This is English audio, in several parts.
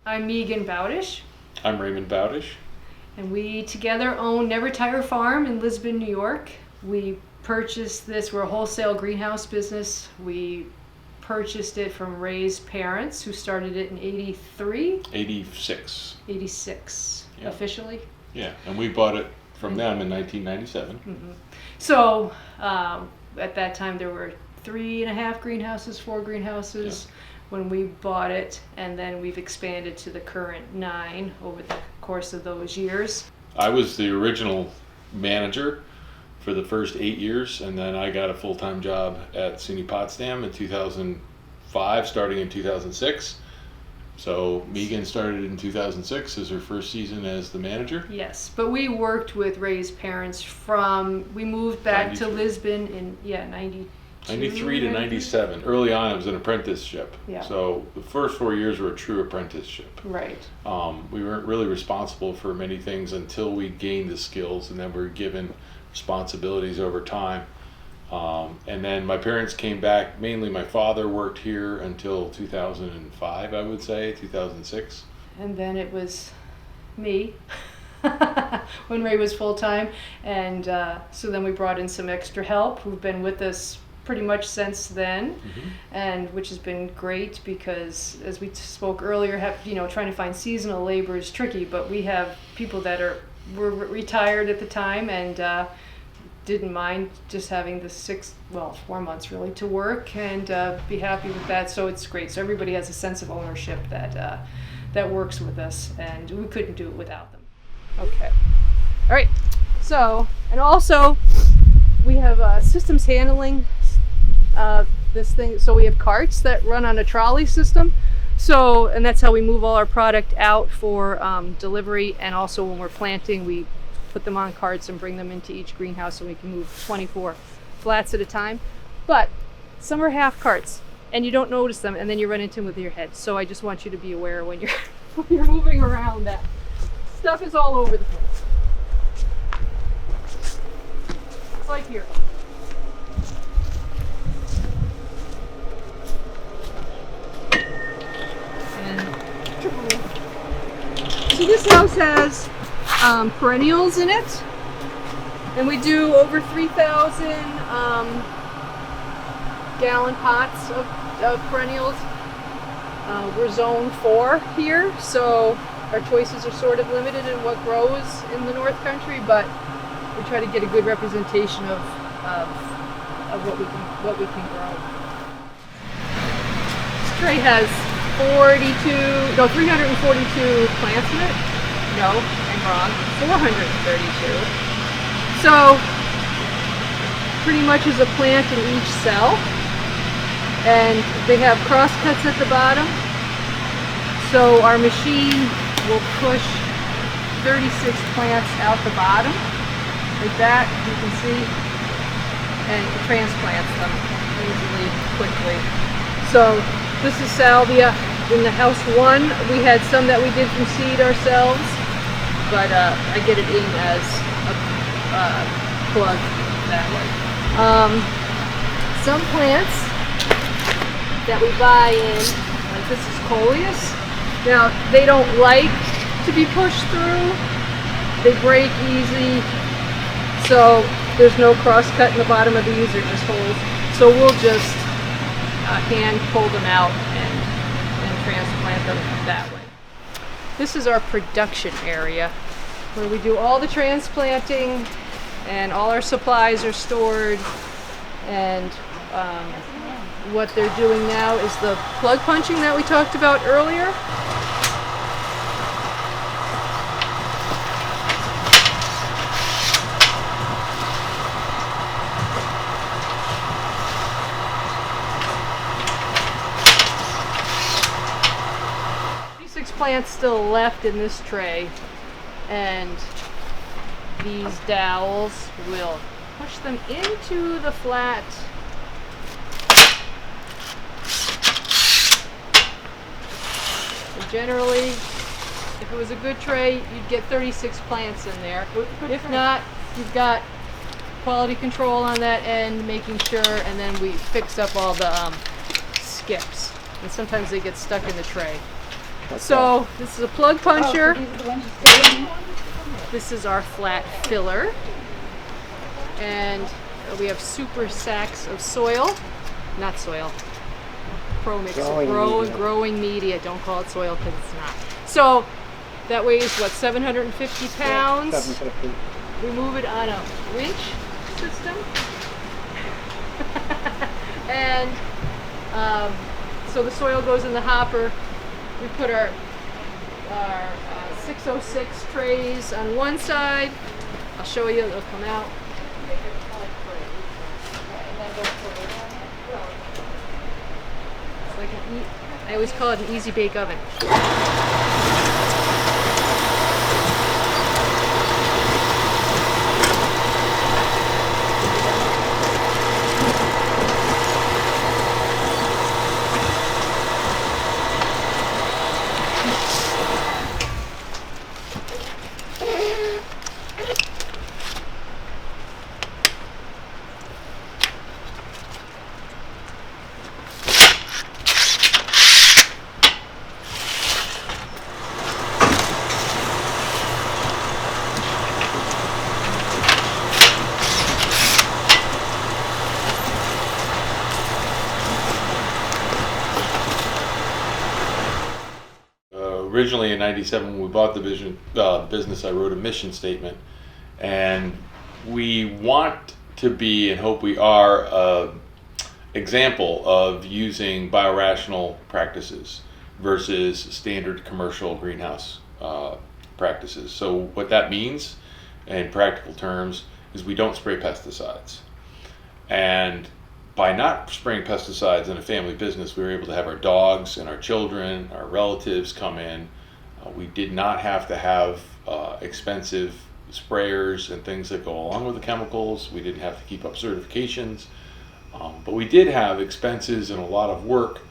I'm Megan Bowdish. I'm Raymond Bowdish. And we together own Never Tire Farm in Lisbon, New York. We purchased this, we're a wholesale greenhouse business. We purchased it from Ray's parents, who started it in 86. 86, yeah. Officially. Yeah, and we bought it from them in 1997. Mm-hmm. So at that time there were 3.5 greenhouses, 4 greenhouses when we bought it, and then we've expanded to the current 9 over the course of those years. I was the original manager for the first 8 years, and then I got a full-time job at SUNY Potsdam in 2005, starting in 2006. So Megan started in 2006 as her first season as the manager. Yes, but we worked with Ray's parents we moved back 93. to Lisbon in 93 to 97. Early on, it was an apprenticeship. Yeah. So the first 4 years were a true apprenticeship. Right. We weren't really responsible for many things until we gained the skills, and then we were given responsibilities over time. And then my parents came back. Mainly my father worked here until 2005, I would say, 2006. And then it was me when Ray was full-time. And so then we brought in some extra help who've been with us pretty much since then, and which has been great because, as we spoke earlier, trying to find seasonal labor is tricky, but we have people that were retired at the time and didn't mind just having the 4 months really to work and be happy with that. So it's great. So everybody has a sense of ownership that works with us, and we couldn't do it without them. Okay. All right. So, and also we have systems handling this thing. So we have carts that run on a trolley system. So, and that's how we move all our product out for delivery. And also when we're planting, we put them on carts and bring them into each greenhouse so we can move 24 flats at a time. But some are half carts and you don't notice them, and then you run into them with your head. So I just want you to be aware when you're moving around that stuff is all over the place. It's like here. So this house has perennials in it, and we do over 3,000 gallon pots of perennials. We're zone 4 here, so our choices are sort of limited in what grows in the North Country, but we try to get a good representation of what we can grow. This tray has 342 plants in it. No, I'm wrong. 432. So pretty much is a plant in each cell, and they have cross cuts at the bottom. So our machine will push 36 plants out the bottom, like that, you can see, and it transplants them easily, quickly. So this is salvia. In the house 1, we had some that we did from seed ourselves, but I get it in as a plug that way. Some plants that we buy in, like this is coleus. Now, they don't like to be pushed through. They break easy, so there's no cross cut in the bottom of these, they're just holes. So we'll just hand pull them out and transplant them that way. This is our production area where we do all the transplanting, and all our supplies are stored, and what they're doing now is the plug punching that we talked about earlier. Plants still left in this tray, and these dowels will push them into the flat. So generally, if it was a good tray, you'd get 36 plants in there. If not, you've got quality control on that end, making sure, and then we fix up all the skips. And sometimes they get stuck in the tray. So this is a plug puncher. Oh, so these are the ones you stay in? This is our flat filler. And we have super sacks of soil. Not soil. Pro mix. Growing media. Don't call it soil because it's not. So that weighs what, 750 pounds? 750. We move it on a winch system. And so the soil goes in the hopper. We put our 606 trays on one side. I'll show you, they'll come out. It's like I always call it an easy bake oven. Originally in '97, when we bought the business, I wrote a mission statement, and we want to be, and hope we are, an example of using biorational practices versus standard commercial greenhouse practices. So what that means in practical terms is we don't spray pesticides. And by not spraying pesticides in a family business, we were able to have our dogs and our children, our relatives come in. We did not have to have expensive sprayers and things that go along with the chemicals. We didn't have to keep up certifications. But we did have expenses and a lot of work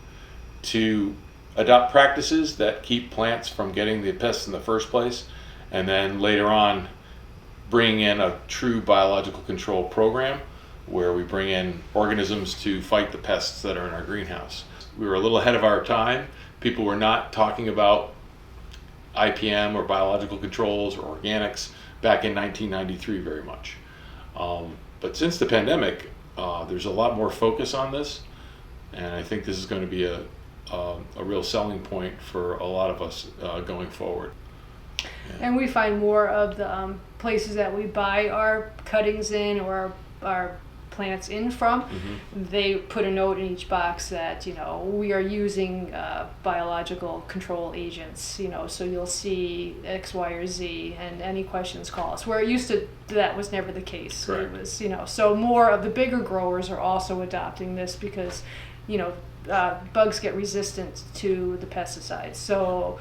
to adopt practices that keep plants from getting the pests in the first place, and then later on bring in a true biological control program where we bring in organisms to fight the pests that are in our greenhouse. We were a little ahead of our time. People were not talking about IPM or biological controls or organics back in 1993 very much. But since the pandemic, there's a lot more focus on this, and I think this is going to be a real selling point for a lot of us going forward. Yeah. And we find more of the places that we buy our cuttings in or our plants in from, they put a note in each box that, you know, we are using biological control agents, you know, so you'll see X, Y, or Z, and any questions, call us. Where it used to, that was never the case. Correct. It was, you know, so more of the bigger growers are also adopting this because, you know, bugs get resistant to the pesticides. So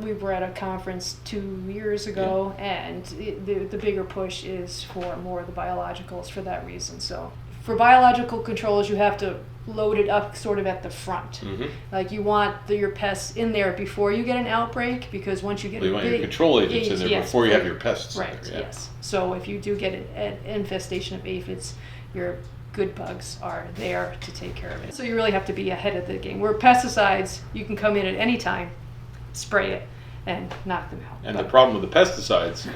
we were at a conference 2 years ago, and the bigger push is for more of the biologicals for that reason. So for biological controls, you have to load it up sort of at the front. Like you want your pests in there before you get an outbreak, because once you get you want your control agents in there yes, before you have your pests right, in there. Yeah. Yes. So if you do get an infestation of aphids, your good bugs are there to take care of it. So you really have to be ahead of the game. Where pesticides, you can come in at any time, spray it, and knock them out. And the problem with the pesticides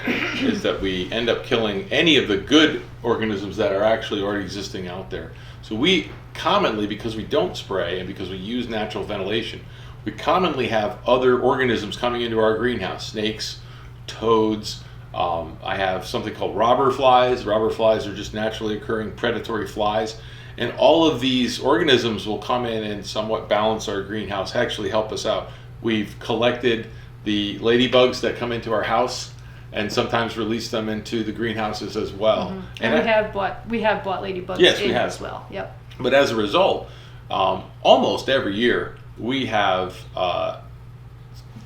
is that we end up killing any of the good organisms that are actually already existing out there. So we commonly, because we don't spray and because we use natural ventilation, we commonly have other organisms coming into our greenhouse. Snakes, toads, I have something called robber flies. Robber flies are just naturally occurring predatory flies. And all of these organisms will come in and somewhat balance our greenhouse, actually help us out. We've collected the ladybugs that come into our house and sometimes release them into the greenhouses as well. And we have bought ladybugs in as well. Yep. But as a result, almost every year we have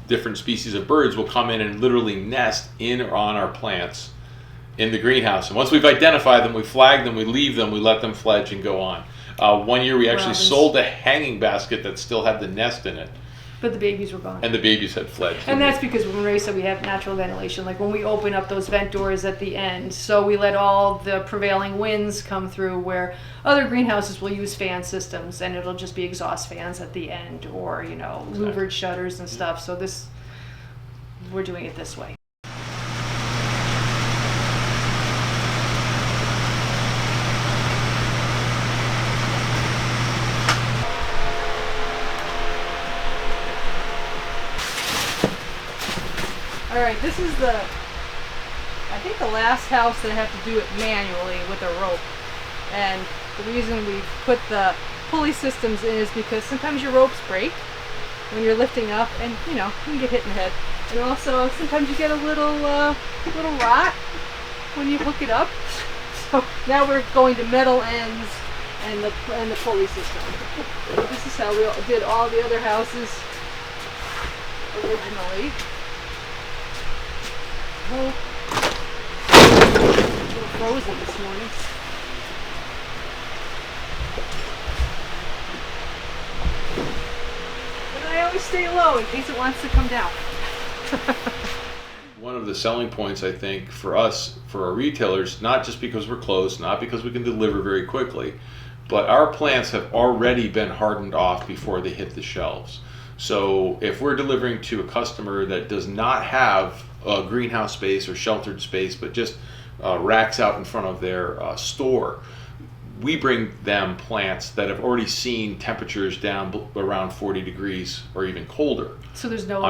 different species of birds will come in and literally nest in or on our plants in the greenhouse. And once we've identified them, we flag them, we leave them, we let them fledge and go on. One year we actually sold a hanging basket that still had the nest in it, But the babies were gone. And the babies had fled. And that's because when Ray said we have natural ventilation, like when we open up those vent doors at the end, so we let all the prevailing winds come through, where other greenhouses will use fan systems and it'll just be exhaust fans at the end, or, you know, louvered shutters and stuff. So this, we're doing it this way. All right, this is I think the last house that I have to do it manually with a rope. And the reason we put the pulley systems in is because sometimes your ropes break when you're lifting up, and you know, you can get hit in the head. And also sometimes you get a little rot when you hook it up. So now we're going to metal ends and the pulley system. This is how we did all the other houses originally. Oh, a little frozen this morning. But I always stay low in case it wants to come down. One of the selling points, I think, for us, for our retailers, not just because we're close, not because we can deliver very quickly, but our plants have already been hardened off before they hit the shelves. So if we're delivering to a customer that does not have a greenhouse space or sheltered space, but just racks out in front of their store, we bring them plants that have already seen temperatures down around 40 degrees or even colder. So there's no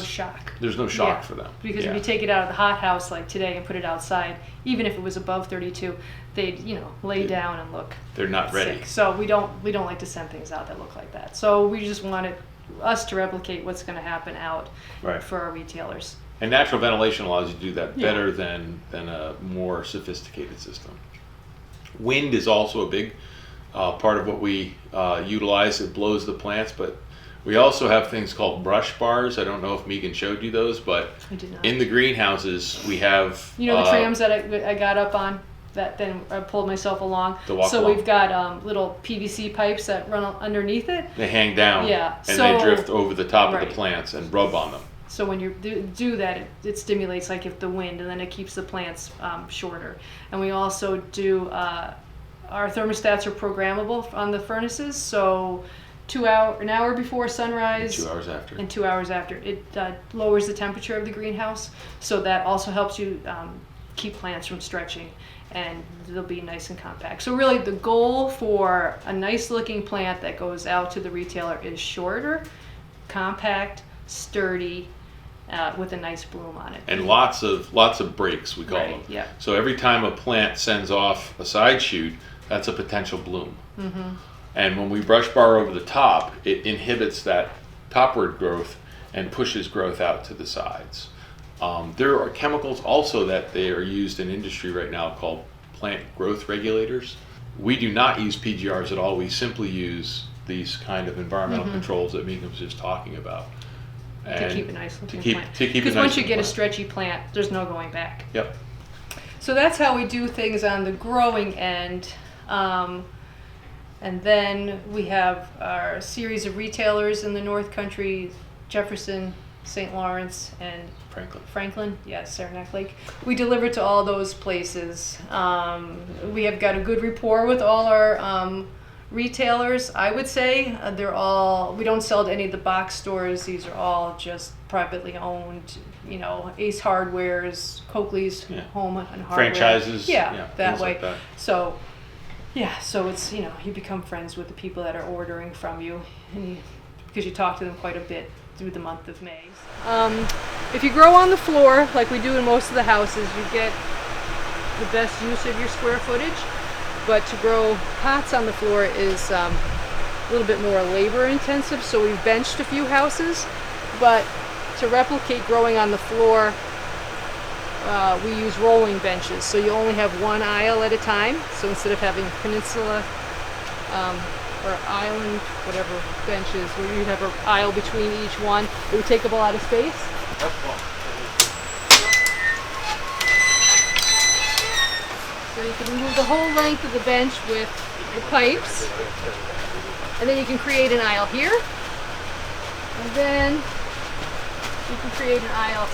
shock. There's no shock for them. Because if you take it out of the hot house like today and put it outside, even if it was above 32, they'd, you know, lay down and look. They're not ready. Sick. So we don't like to send things out that look like that. So we just wanted us to replicate what's going to happen out for our retailers. And natural ventilation allows you to do that better than a more sophisticated system. Wind is also a big part of what we utilize. It blows the plants, but we also have things called brush bars. I don't know if Megan showed you those, but in the greenhouses we have... You know the trams that I got up on? That then I pulled myself along. We've got little PVC pipes that run underneath it. They hang down, and they drift over the top of the plants and rub on them. So when you do that, it stimulates like if the wind, and then it keeps the plants shorter. And we also do our thermostats are programmable on the furnaces, so an hour before sunrise, 2 hours after, and 2 hours after, it lowers the temperature of the greenhouse. So that also helps you keep plants from stretching, and they'll be nice and compact. So really the goal for a nice looking plant that goes out to the retailer is shorter, compact, sturdy, with a nice bloom on it. And lots of breaks, we call them. Yeah. So every time a plant sends off a side shoot, that's a potential bloom. Mm-hmm. And when we brush bar over the top, it inhibits that topward growth and pushes growth out to the sides. There are chemicals also that they are used in industry right now called plant growth regulators. We do not use PGRs at all. We simply use these kind of environmental controls that Megan was just talking about. To keep a nice looking plant. Because once you get a stretchy plant, there's no going back. Yep. So that's how we do things on the growing end. And then we have our series of retailers in the North Country, Jefferson, St. Lawrence, and Franklin, Saranac Lake. We deliver to all those places. We have got a good rapport with all our retailers. I would say we don't sell to any of the box stores. These are all just privately owned, you know, Ace Hardware's, Coakley's Home and Hardware. Franchises. That way. Like that. So it's, you know, you become friends with the people that are ordering from you, because you talk to them quite a bit through the month of May. If you grow on the floor, like we do in most of the houses, you get the best use of your square footage. But to grow pots on the floor is a little bit more labor intensive, so we've benched a few houses. But to replicate growing on the floor, we use rolling benches, so you only have one aisle at a time. So instead of having peninsula or island, whatever benches, where you have an aisle between each one, it would take up a lot of space. So you can remove the whole length of the bench with the pipes, and then you can create an aisle here, And then you can create an aisle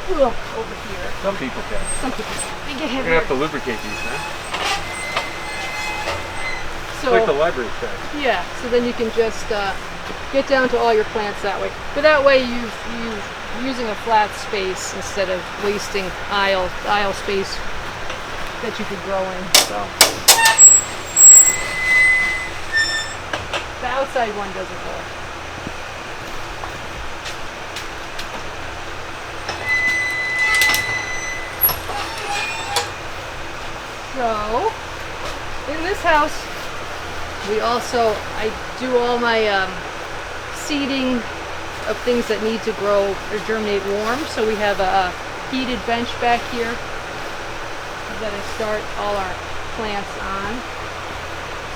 over here. Some people can. Some people they get You're heavier. gonna have to lubricate these, huh? So, Like the library shed. yeah, so then you can just get down to all your plants that way. But that way you're using a flat space instead of wasting aisle space that you could grow in. So the outside one doesn't work. So in this house, I do all my seeding of things that need to grow or germinate warm. So we have a heated bench back here that I start all our plants on.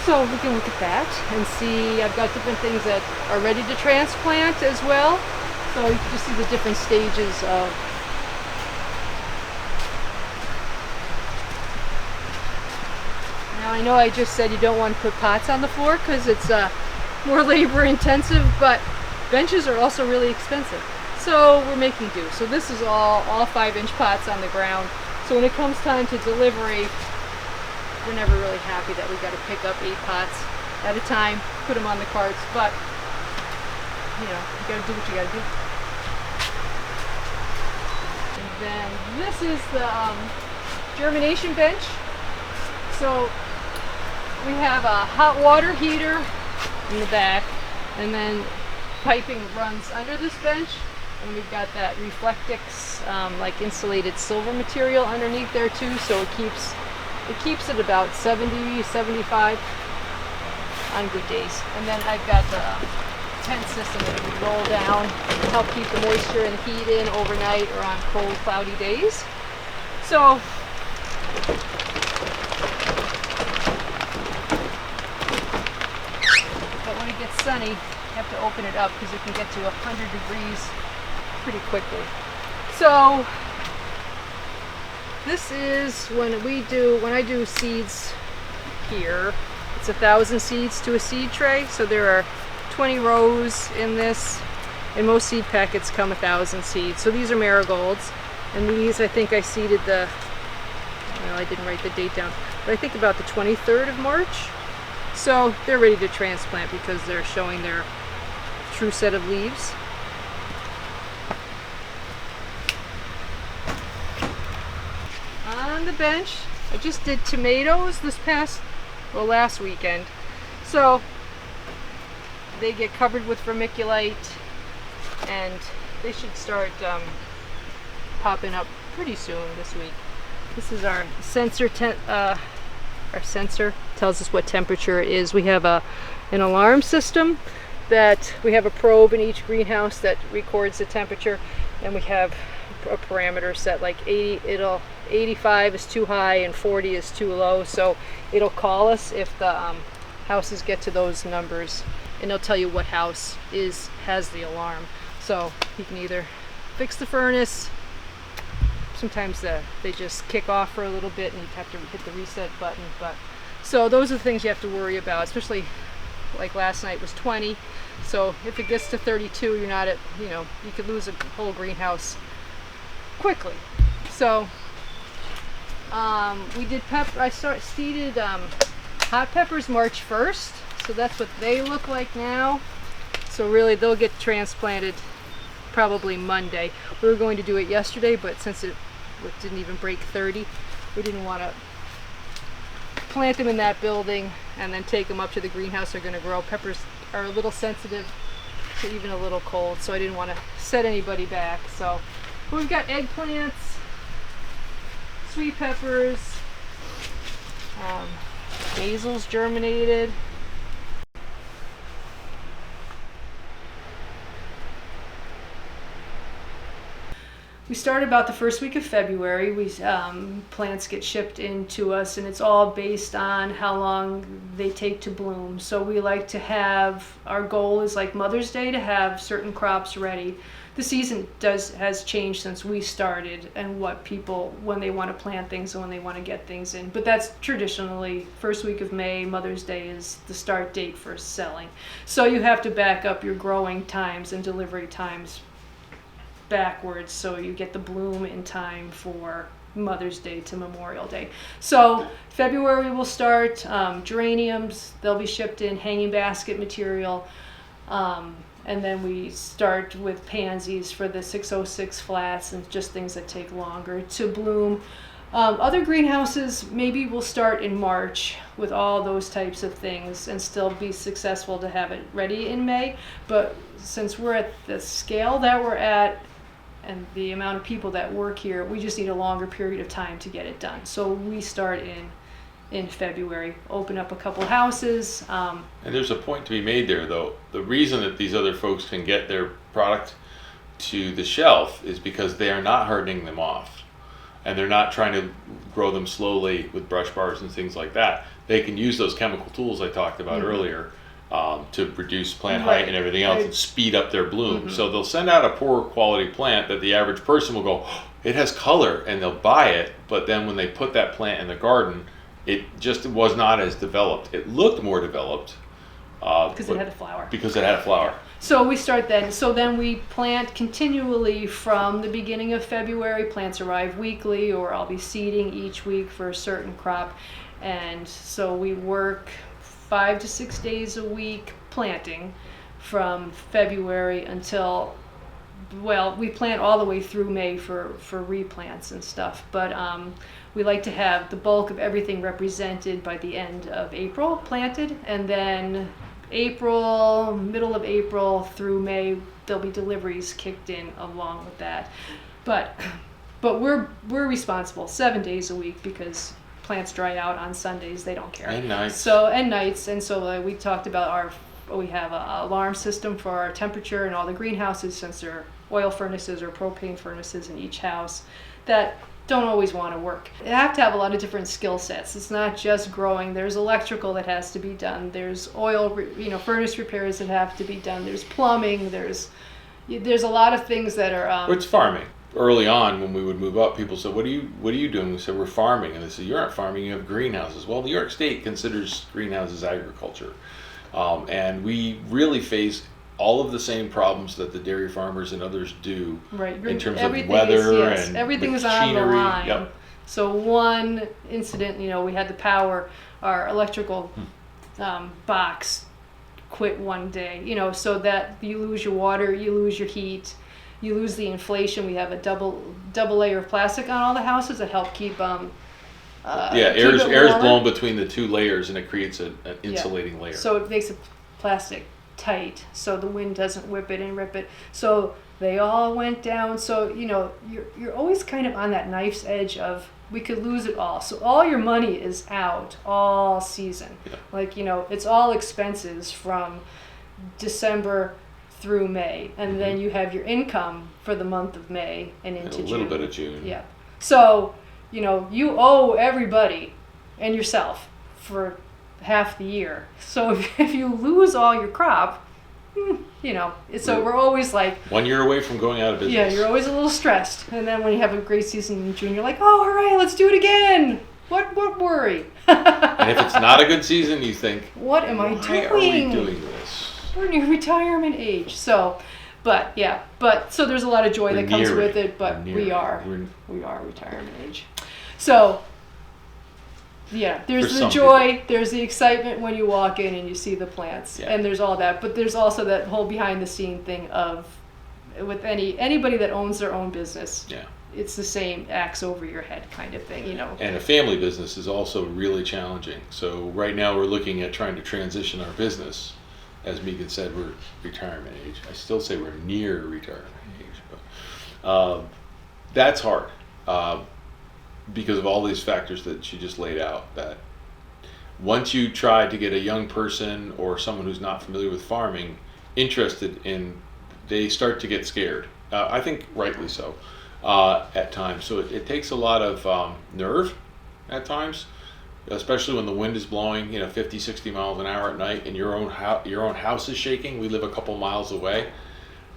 So we can look at that and see, I've got different things that are ready to transplant as well. So you can just see the different stages of Now I know I just said you don't want to put pots on the floor because it's more labor intensive, but benches are also really expensive. So we're making do. So this is all 5-inch pots on the ground. So when it comes time to delivery, we're never really happy that we got to pick up 8 pots at a time, put them on the carts, but you know, you got to do what you got to do. And then this is the germination bench. So we have a hot water heater in the back, and then piping runs under this bench, and we've got that Reflectix like insulated silver material underneath there too, so it keeps it about 70, 75 on good days. And then I've got the tent system that we roll down to help keep the moisture and heat in overnight or on cold, cloudy days. So when it gets sunny, you have to open it up because it can get to 100 degrees pretty quickly. So this is when I do seeds here, it's 1,000 seeds to a seed tray. So there are 20 rows in this, and most seed packets come 1,000 seeds. So these are marigolds, and these I think I seeded I didn't write the date down, but I think about the 23rd of March. So they're ready to transplant because they're showing their true set of leaves. On the bench, I just did tomatoes last weekend. So they get covered with vermiculite, and they should start popping up pretty soon this week. This is our sensor. Our sensor tells us what temperature it is. We have an alarm system that we have a probe in each greenhouse that records the temperature, and we have a parameter set like 85 is too high and 40 is too low. So it'll call us if the houses get to those numbers, and it'll tell you what house has the alarm. So you can either fix the furnace. Sometimes they just kick off for a little bit and you have to hit the reset button. But so those are the things you have to worry about, especially like last night was 20. So if it gets to 32, you're not at, you could lose a whole greenhouse quickly. So we did seeded hot peppers March 1st. So that's what they look like now. So really they'll get transplanted probably Monday. We were going to do it yesterday, but since it didn't even break 30, we didn't want to plant them in that building and then take them up to the greenhouse. They're going to grow. Peppers are a little sensitive to even a little cold, so I didn't want to set anybody back. So we've got eggplants, sweet peppers, basil's germinated. we start about the first week of February. Plants get shipped in to us, and it's all based on how long they take to bloom. So we like to have, our goal is like Mother's Day to have certain crops ready. The season has changed since we started, and what people, when they want to plant things and when they want to get things in. But that's traditionally first week of May. Mother's Day is the start date for selling. So you have to back up your growing times and delivery times backwards, so you get the bloom in time for Mother's Day to Memorial Day. So February will start, geraniums, they'll be shipped in, hanging basket material, and then we start with pansies for the 606 flats and just things that take longer to bloom. Other greenhouses maybe will start in March with all those types of things and still be successful to have it ready in May. But since we're at the scale that we're at and the amount of people that work here, we just need a longer period of time to get it done. So we start in February, open up a couple houses. And there's a point to be made there, though. The reason that these other folks can get their product to the shelf is because they are not hardening them off. And they're not trying to grow them slowly with brush bars and things like that. They can use those chemical tools I talked about earlier to reduce plant height and everything else and speed up their bloom. So they'll send out a poor quality plant that the average person will go, oh, it has color, and they'll buy it. But then when they put that plant in the garden, it just was not as developed. It looked more developed. Because it had a flower. Because it had a flower. So we start then. So then we plant continually from the beginning of February. Plants arrive weekly, or I'll be seeding each week for a certain crop. And so we work 5 to 6 days a week planting from February until, well, we plant all the way through May for replants and stuff. But we like to have the bulk of everything represented by the end of April planted, and then middle of April through May, there'll be deliveries kicked in along with that. But we're responsible 7 days a week because plants dry out on Sundays. They don't care. And nights. So we talked about we have an alarm system for our temperature in all the greenhouses, since there are oil furnaces or propane furnaces in each house that don't always want to work. You have to have a lot of different skill sets. It's not just growing. There's electrical that has to be done. There's furnace repairs that have to be done. There's plumbing. There's a lot of things that are. It's farming. Early on, when we would move up, people said, "What are you doing?" We said, "We're farming." And they said, "You're not farming. You have greenhouses." Well, New York State considers greenhouses agriculture, and we really face all of the same problems that the dairy farmers and others do, right, in terms of weather and everything is machinery. on the line. Yep. So one incident, we had the power, our electrical box quit one day, so that you lose your water, you lose your heat, you lose the inflation. We have a double layer of plastic on all the houses that help keep air's blown between the two layers, and it creates an insulating layer. So it makes the plastic tight, so the wind doesn't whip it and rip it. So they all went down. So you're always kind of on that knife's edge of, we could lose it all. So all your money is out all season. Yeah. It's all expenses from December through May, and then you have your income for the month of May and into June. A little bit of June. Yeah. So you owe everybody and yourself for half the year. So if you lose all your crop, so we're always like 1 year away from going out of business. Yeah, you're always a little stressed. And then when you have a great season in June, you're like, oh, all right, let's do it again. What worry? And if it's not a good season, you think, what am I doing? Why are we doing this? We're near retirement age. So, so there's a lot of joy that comes with it, but we are retirement age. So, yeah, there's the joy, there's the excitement when you walk in and you see the plants, and there's all that. But there's also that whole behind the scene thing of, with anybody that owns their own business, it's the same axe over your head kind of thing, And a family business is also really challenging. So right now we're looking at trying to transition our business. As Megan said, we're retirement age. I still say we're near retirement age, but that's hard. Because of all these factors that she just laid out, that once you try to get a young person or someone who's not familiar with farming interested in, they start to get scared. I think rightly so. at times. So it takes a lot of nerve at times, especially when the wind is blowing, 50, 60 miles an hour at night, and your own house is shaking. We live a couple miles away,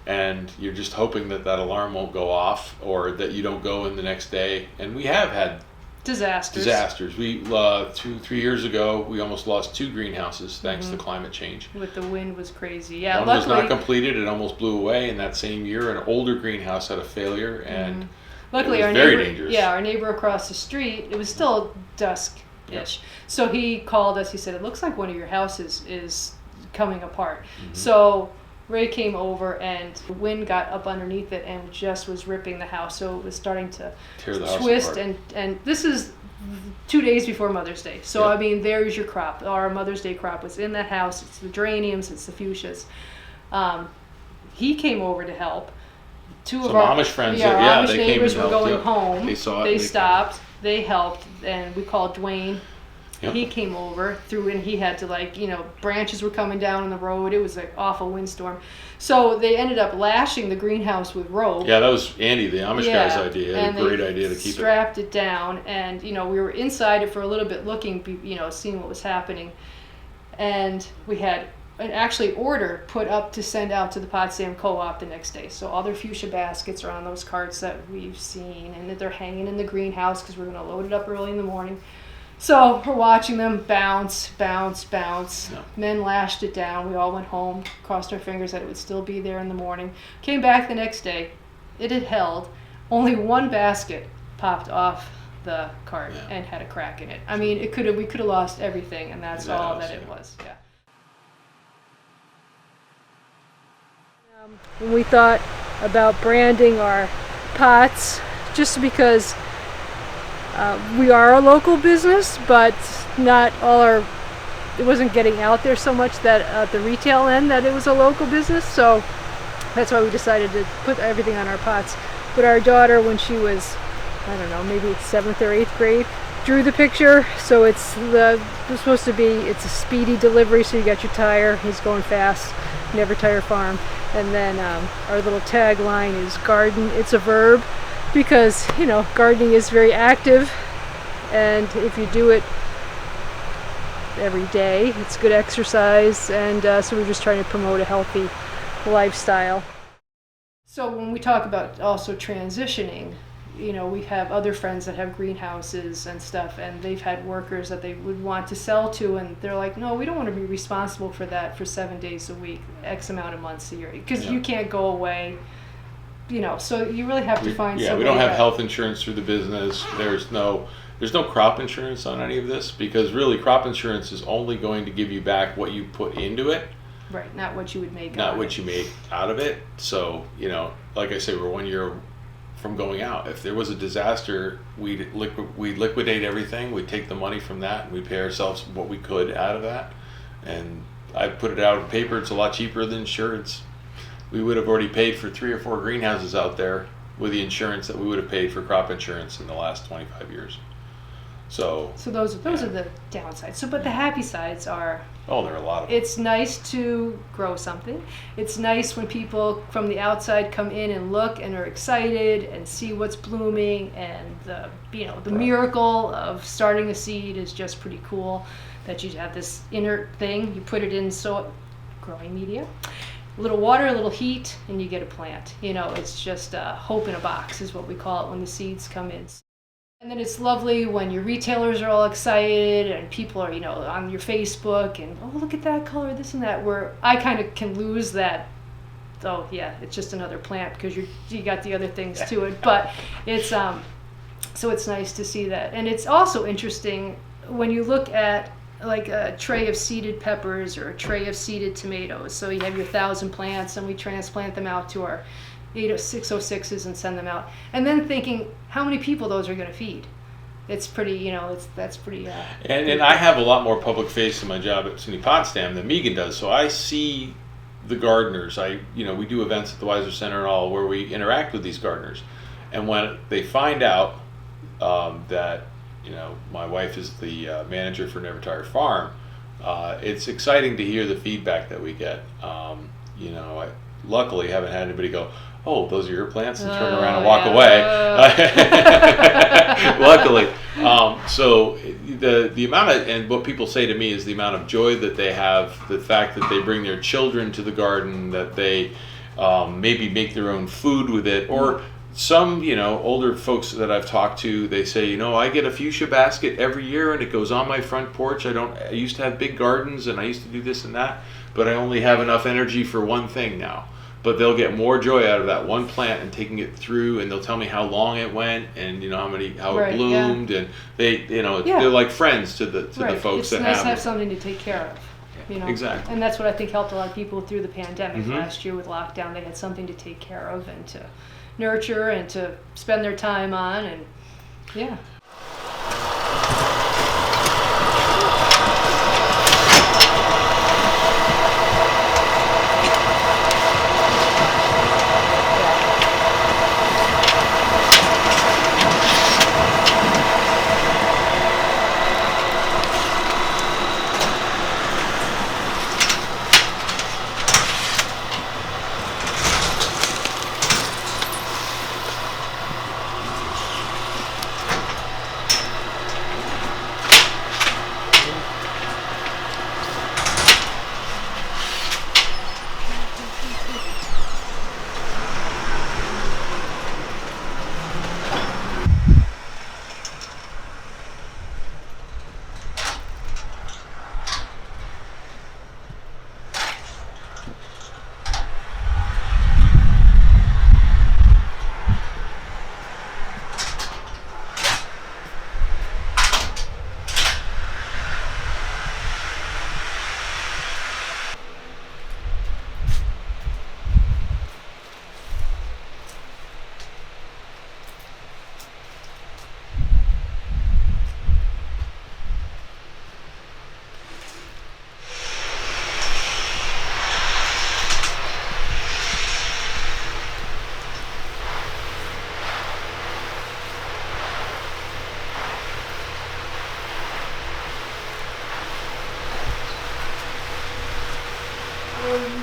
and you're just hoping that alarm won't go off, or that you don't go in the next day. And we have had disasters. We 2-3 years ago, we almost lost 2 greenhouses thanks to climate change. With the wind was crazy. Yeah, one luckily, was not completed; it almost blew away. And that same year, an older greenhouse had a failure, and luckily, it was very dangerous. Yeah, our neighbor across the street. It was still dusk-ish, so he called us. He said, "It looks like one of your houses is coming apart." So Ray came over, and the wind got up underneath it and just was ripping the house. So it was starting to tear the house twist, apart. and this is 2 days before Mother's Day. So I mean, there's your crop. Our Mother's Day crop was in that house. It's the geraniums, it's the fuchsias. He came over to help. Some Amish friends, our Amish they neighbors came were and helped, going home. They saw it. They stopped. They helped, and we called Dwayne. Yep. He came over through, and he had to branches were coming down on the road. It was like awful windstorm. So they ended up lashing the greenhouse with rope. Yeah, that was Andy, the Amish guy's idea. He had a great idea to keep strapped it down, and we were inside it for a little bit, looking, seeing what was happening, and we had an order put up to send out to the Potsdam Co-op the next day. So all their fuchsia baskets are on those carts that we've seen, and that they're hanging in the greenhouse because we're going to load it up early in the morning. So we're watching them bounce. Yeah. Men lashed it down. We all went home, crossed our fingers that it would still be there in the morning. Came back the next day. It had held. Only one basket popped off the cart and had a crack in it. I mean, we could have lost everything, and that's all that it was. Yeah. When we thought about branding our pots, just because we are a local business, but not all it wasn't getting out there so much that at the retail end that it was a local business. So that's why we decided to put everything on our pots. But our daughter, when she was, I don't know, maybe 7th or 8th grade, drew the picture. So it's supposed to be, it's a speedy delivery. So you got your tire, he's going fast, Never Tire Farm. And then our little tagline is garden, it's a verb. Because, gardening is very active, and if you do it every day, it's good exercise, and so we're just trying to promote a healthy lifestyle. So when we talk about also transitioning, we have other friends that have greenhouses and stuff, and they've had workers that they would want to sell to, and they're like, no, we don't want to be responsible for that for 7 days a week, X amount of months a year, because you can't go away. So you really have to find somebody. Yeah, we don't have health insurance through the business. There's no crop insurance on any of this, because really crop insurance is only going to give you back what you put into it. Right, not what you would make Not what you make out of it. So, like I say, we're 1 year from going out. If there was a disaster, we'd liquidate everything. We'd take the money from that, and we'd pay ourselves what we could out of that. And I put it out on paper. It's a lot cheaper than insurance. We would have already paid for 3 or 4 greenhouses out there with the insurance that we would have paid for crop insurance in the last 25 years. So those are the downsides. So, but the happy sides are. Oh, there are a lot of them. It's nice to grow something. It's nice when people from the outside come in and look and are excited and see what's blooming, and the miracle of starting a seed is just pretty cool. That you have this inert thing, you put it in growing media. A little water, a little heat, and you get a plant. It's just hope in a box is what we call it when the seeds come in. And then it's lovely when your retailers are all excited and people are, on your Facebook and, oh, look at that color, this and that, where I kind of can lose that. Oh, yeah, it's just another plant because you got the other things to it. But it's, so it's nice to see that. And it's also interesting when you look at like a tray of seeded peppers or a tray of seeded tomatoes. So you have your 1,000 plants, and we transplant them out to our 606s and send them out. And then thinking how many people those are going to feed. It's pretty, that's pretty. And I have a lot more public face in my job at SUNY Potsdam than Megan does. So I see the gardeners. We do events at the Weiser Center and all where we interact with these gardeners. And when they find out that my wife is the manager for Never Tire Farm, it's exciting to hear the feedback that we get. I luckily haven't had anybody go, oh, those are your plants, and turn around and walk away. Luckily. So the amount of, and what people say to me is the amount of joy that they have, the fact that they bring their children to the garden, that they maybe make their own food with it, or some, older folks that I've talked to, they say, I get a fuchsia basket every year and it goes on my front porch. I used to have big gardens and I used to do this and that, but I only have enough energy for one thing now. But they'll get more joy out of that one plant and taking it through, and they'll tell me how long it went and how it bloomed, and they're like friends to the folks that have. It's nice to have something to take care of. Exactly. And that's what I think helped a lot of people through the pandemic last year with lockdown. They had something to take care of and to nurture and to spend their time on, and yeah.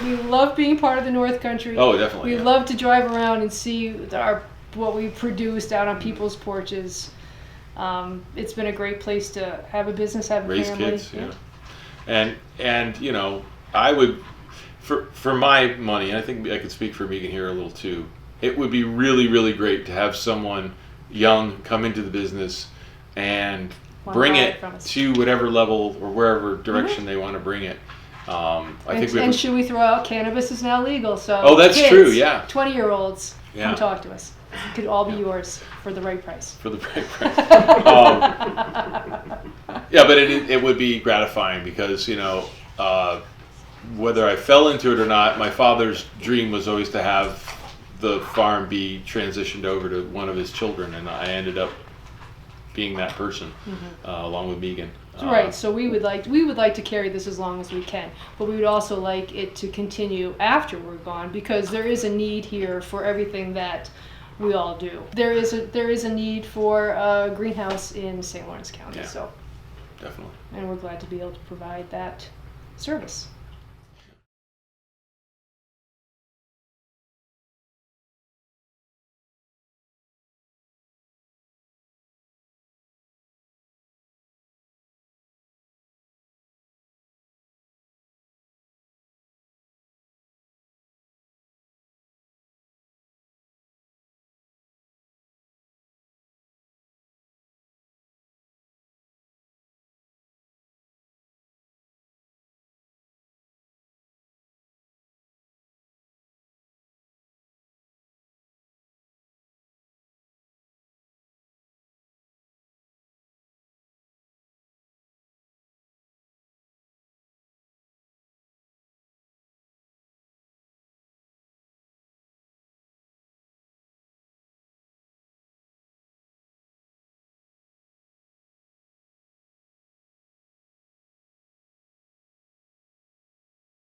We love being part of the North Country. Oh, definitely. We love to drive around and see what we produced out on people's porches. It's been a great place to have a business, have a raise family. Kids, and I would, for my money, and I think I could speak for Megan here a little too. It would be really, really great to have someone young come into the business and bring it to whatever level or wherever direction they want to bring it. And should we throw out, cannabis is now legal, so that's kids, true, yeah. 20-year-olds, come talk to us. It could all be yours for the right price. For the right price. But it would be gratifying because, whether I fell into it or not, my father's dream was always to have the farm be transitioned over to one of his children, and I ended up being that person, along with Megan. Right. So we would like to carry this as long as we can, but we would also like it to continue after we're gone, because there is a need here for everything that we all do. There is a need for a greenhouse in St. Lawrence County. Yeah, so definitely. And we're glad to be able to provide that service.